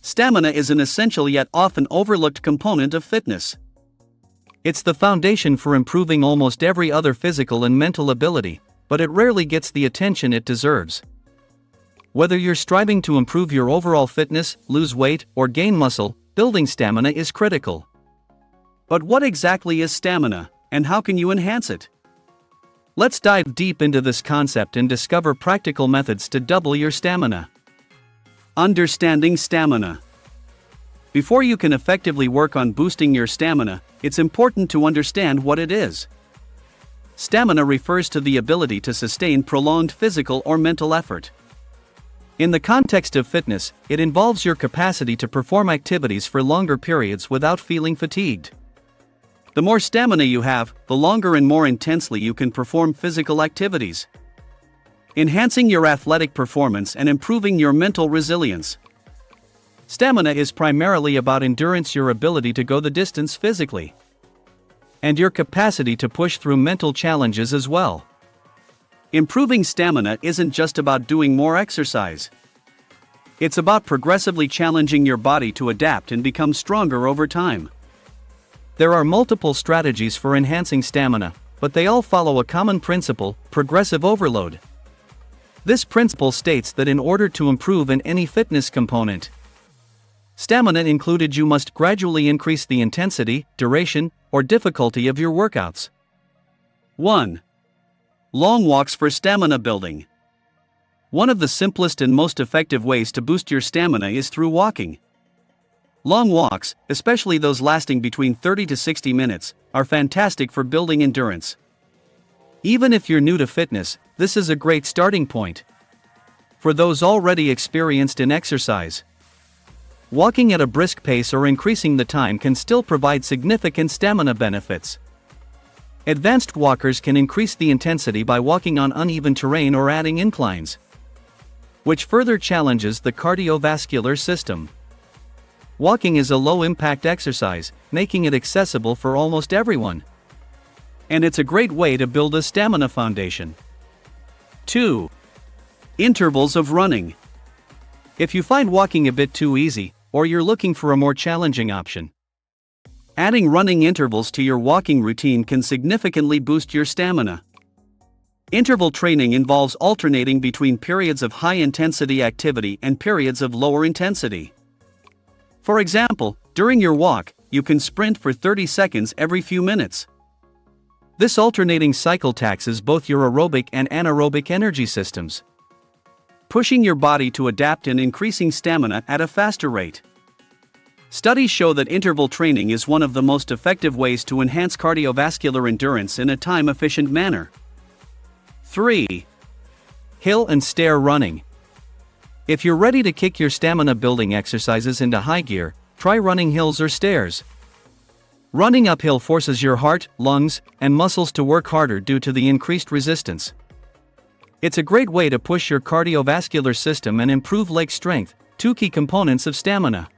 Stamina is an essential yet often overlooked component of fitness. It's the foundation for improving almost every other physical and mental ability, but it rarely gets the attention it deserves. Whether you're striving to improve your overall fitness, lose weight, or gain muscle, building stamina is critical. But what exactly is stamina, and how can you enhance it? Let's dive deep into this concept and discover practical methods to double your stamina. Understanding stamina. Before you can effectively work on boosting your stamina, it's important to understand what it is. Stamina refers to the ability to sustain prolonged physical or mental effort. In the context of fitness, it involves your capacity to perform activities for longer periods without feeling fatigued. The more stamina you have, the longer and more intensely you can perform physical activities, enhancing your athletic performance and improving your mental resilience. Stamina is primarily about endurance, your ability to go the distance physically, and your capacity to push through mental challenges as well. Improving stamina isn't just about doing more exercise. It's about progressively challenging your body to adapt and become stronger over time. There are multiple strategies for enhancing stamina, but they all follow a common principle: progressive overload. This principle states that in order to improve in any fitness component, stamina included, you must gradually increase the intensity, duration, or difficulty of your workouts. 1. Long walks for stamina building. One of the simplest and most effective ways to boost your stamina is through walking. Long walks, especially those lasting between 30 to 60 minutes, are fantastic for building endurance. Even if you're new to fitness, this is a great starting point. For those already experienced in exercise, walking at a brisk pace or increasing the time can still provide significant stamina benefits. Advanced walkers can increase the intensity by walking on uneven terrain or adding inclines, which further challenges the cardiovascular system. Walking is a low-impact exercise, making it accessible for almost everyone. And it's a great way to build a stamina foundation. 2. Intervals of running. If you find walking a bit too easy, or you're looking for a more challenging option, adding running intervals to your walking routine can significantly boost your stamina. Interval training involves alternating between periods of high-intensity activity and periods of lower intensity. For example, during your walk, you can sprint for 30 seconds every few minutes. This alternating cycle taxes both your aerobic and anaerobic energy systems, pushing your body to adapt and increasing stamina at a faster rate. Studies show that interval training is one of the most effective ways to enhance cardiovascular endurance in a time-efficient manner. 3. Hill and stair running. If you're ready to kick your stamina-building exercises into high gear, try running hills or stairs. Running uphill forces your heart, lungs, and muscles to work harder due to the increased resistance. It's a great way to push your cardiovascular system and improve leg strength, two key components of stamina.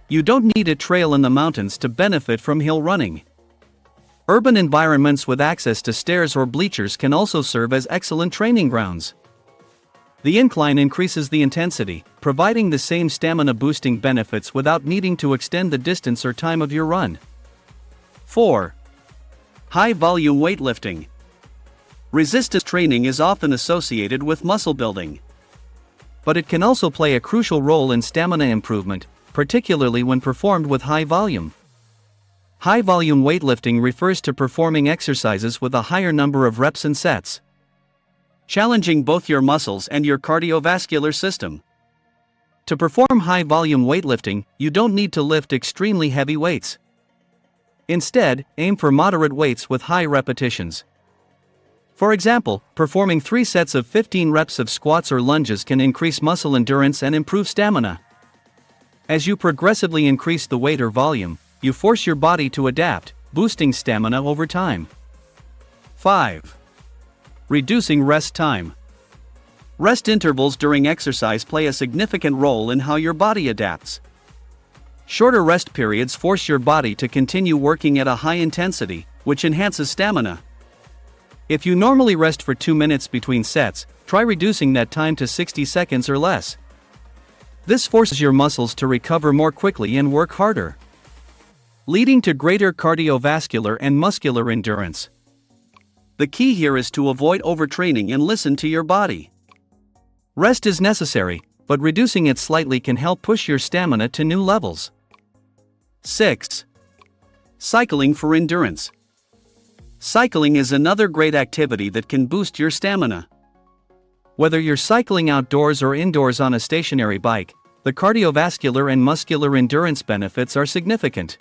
You don't need a trail in the mountains to benefit from hill running. Urban environments with access to stairs or bleachers can also serve as excellent training grounds. The incline increases the intensity, providing the same stamina-boosting benefits without needing to extend the distance or time of your run. 4. High-volume weightlifting. Resistance training is often associated with muscle building, but it can also play a crucial role in stamina improvement, particularly when performed with high volume. High-volume weightlifting refers to performing exercises with a higher number of reps and sets, challenging both your muscles and your cardiovascular system. To perform high-volume weightlifting, you don't need to lift extremely heavy weights. Instead, aim for moderate weights with high repetitions. For example, performing 3 sets of 15 reps of squats or lunges can increase muscle endurance and improve stamina. As you progressively increase the weight or volume, you force your body to adapt, boosting stamina over time. 5. Reducing rest time. Rest intervals during exercise play a significant role in how your body adapts. Shorter rest periods force your body to continue working at a high intensity, which enhances stamina. If you normally rest for 2 minutes between sets, try reducing that time to 60 seconds or less. This forces your muscles to recover more quickly and work harder, leading to greater cardiovascular and muscular endurance. The key here is to avoid overtraining and listen to your body. Rest is necessary, but reducing it slightly can help push your stamina to new levels. 6. Cycling for endurance. Cycling is another great activity that can boost your stamina. Whether you're cycling outdoors or indoors on a stationary bike, the cardiovascular and muscular endurance benefits are significant.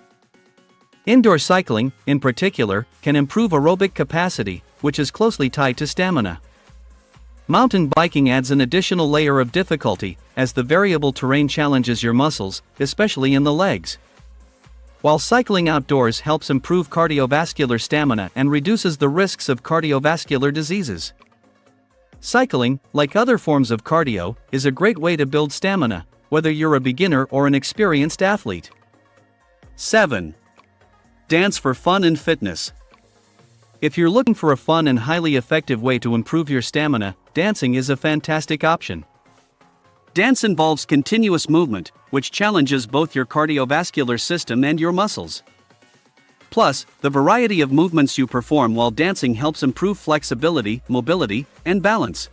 Indoor cycling, in particular, can improve aerobic capacity, which is closely tied to stamina. Mountain biking adds an additional layer of difficulty, as the variable terrain challenges your muscles, especially in the legs. While cycling outdoors helps improve cardiovascular stamina and reduces the risks of cardiovascular diseases. Cycling, like other forms of cardio, is a great way to build stamina, whether you're a beginner or an experienced athlete. 7. Dance for fun and fitness. If you're looking for a fun and highly effective way to improve your stamina, dancing is a fantastic option. Dance involves continuous movement, which challenges both your cardiovascular system and your muscles. Plus, the variety of movements you perform while dancing helps improve flexibility, mobility, and balance.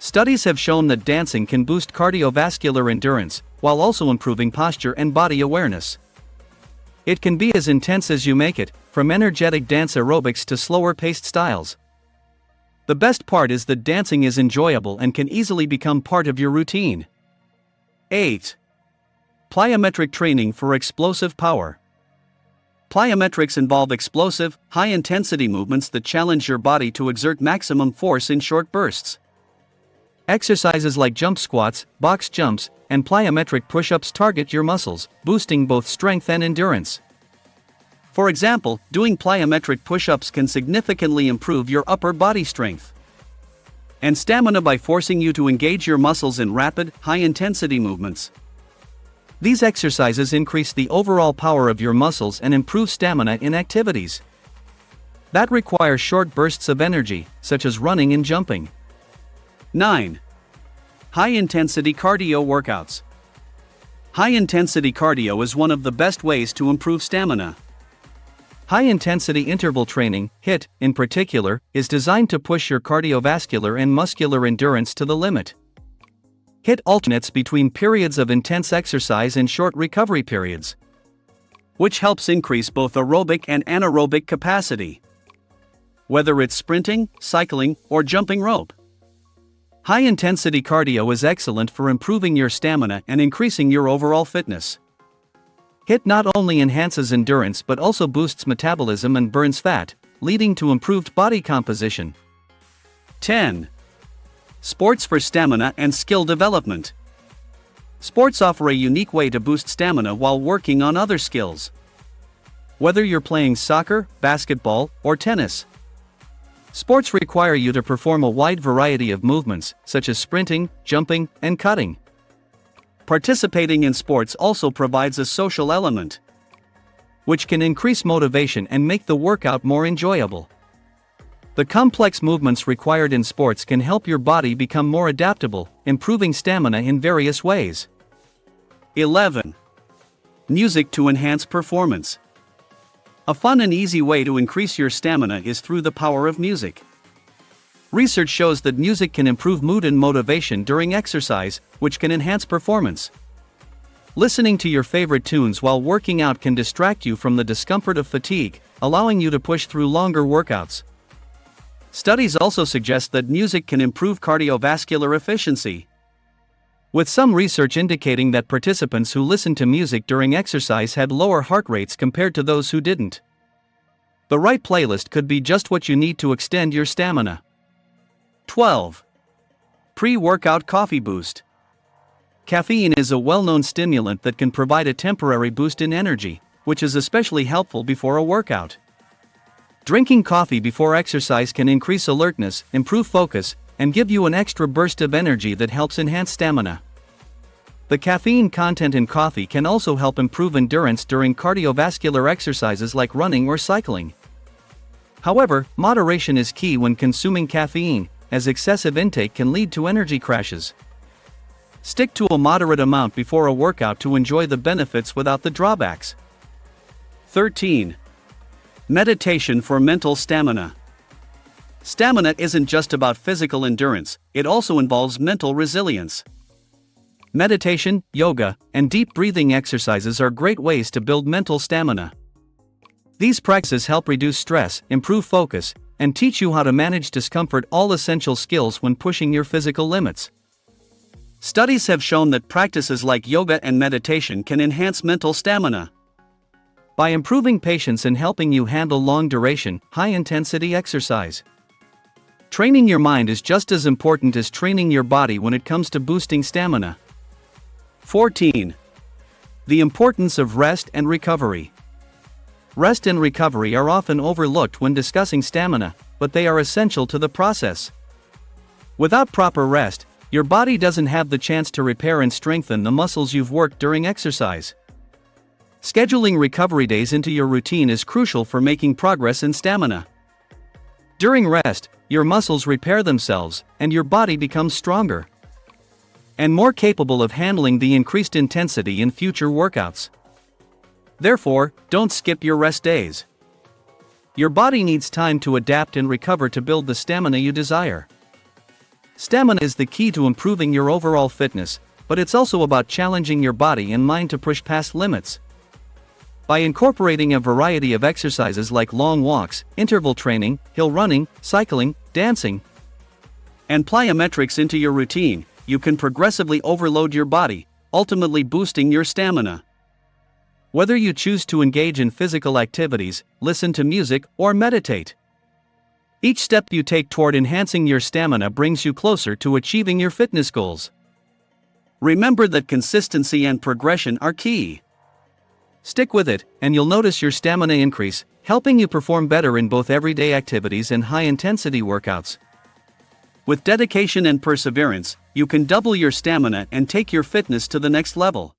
Studies have shown that dancing can boost cardiovascular endurance, while also improving posture and body awareness. It can be as intense as you make it, from energetic dance aerobics to slower-paced styles. The best part is that dancing is enjoyable and can easily become part of your routine. 8. Plyometric training for explosive power. Plyometrics involve explosive, high-intensity movements that challenge your body to exert maximum force in short bursts. Exercises like jump squats, box jumps, and plyometric push-ups target your muscles, boosting both strength and endurance. For example, doing plyometric push-ups can significantly improve your upper body strength and stamina by forcing you to engage your muscles in rapid, high-intensity movements. These exercises increase the overall power of your muscles and improve stamina in activities that require short bursts of energy, such as running and jumping. 9. High-intensity cardio workouts. High-intensity cardio is one of the best ways to improve stamina. High-intensity interval training, HIIT, in particular, is designed to push your cardiovascular and muscular endurance to the limit. HIIT alternates between periods of intense exercise and short recovery periods, which helps increase both aerobic and anaerobic capacity. Whether it's sprinting, cycling, or jumping rope, high-intensity cardio is excellent for improving your stamina and increasing your overall fitness. HIIT not only enhances endurance but also boosts metabolism and burns fat, leading to improved body composition. 10. Sports for stamina and skill development. Sports offer a unique way to boost stamina while working on other skills. Whether you're playing soccer, basketball, or tennis, sports require you to perform a wide variety of movements, such as sprinting, jumping, and cutting. Participating in sports also provides a social element, which can increase motivation and make the workout more enjoyable. The complex movements required in sports can help your body become more adaptable, improving stamina in various ways. 11. Music to enhance performance. A fun and easy way to increase your stamina is through the power of music. Research shows that music can improve mood and motivation during exercise, which can enhance performance. Listening to your favorite tunes while working out can distract you from the discomfort of fatigue, allowing you to push through longer workouts. Studies also suggest that music can improve cardiovascular efficiency, with some research indicating that participants who listened to music during exercise had lower heart rates compared to those who didn't. The right playlist could be just what you need to extend your stamina. 12. Pre-workout coffee boost. Caffeine is a well-known stimulant that can provide a temporary boost in energy, which is especially helpful before a workout. Drinking coffee before exercise can increase alertness, improve focus, and give you an extra burst of energy that helps enhance stamina. The caffeine content in coffee can also help improve endurance during cardiovascular exercises like running or cycling. However, moderation is key when consuming caffeine, as excessive intake can lead to energy crashes. Stick to a moderate amount before a workout to enjoy the benefits without the drawbacks. 13. Meditation for mental stamina. Stamina isn't just about physical endurance, it also involves mental resilience. Meditation, yoga, and deep breathing exercises are great ways to build mental stamina. These practices help reduce stress, improve focus, and teach you how to manage discomfort, all essential skills when pushing your physical limits. Studies have shown that practices like yoga and meditation can enhance mental stamina by improving patience and helping you handle long-duration, high-intensity exercise. Training your mind is just as important as training your body when it comes to boosting stamina. 14. The importance of rest and recovery. Rest and recovery are often overlooked when discussing stamina, but they are essential to the process. Without proper rest, your body doesn't have the chance to repair and strengthen the muscles you've worked during exercise. Scheduling recovery days into your routine is crucial for making progress in stamina. During rest, your muscles repair themselves, and your body becomes stronger and more capable of handling the increased intensity in future workouts. Therefore, don't skip your rest days. Your body needs time to adapt and recover to build the stamina you desire. Stamina is the key to improving your overall fitness, but it's also about challenging your body and mind to push past limits. By incorporating a variety of exercises like long walks, interval training, hill running, cycling, dancing, and plyometrics into your routine, you can progressively overload your body, ultimately boosting your stamina. Whether you choose to engage in physical activities, listen to music, or meditate, each step you take toward enhancing your stamina brings you closer to achieving your fitness goals. Remember that consistency and progression are key. Stick with it, and you'll notice your stamina increase, helping you perform better in both everyday activities and high-intensity workouts. With dedication and perseverance, you can double your stamina and take your fitness to the next level.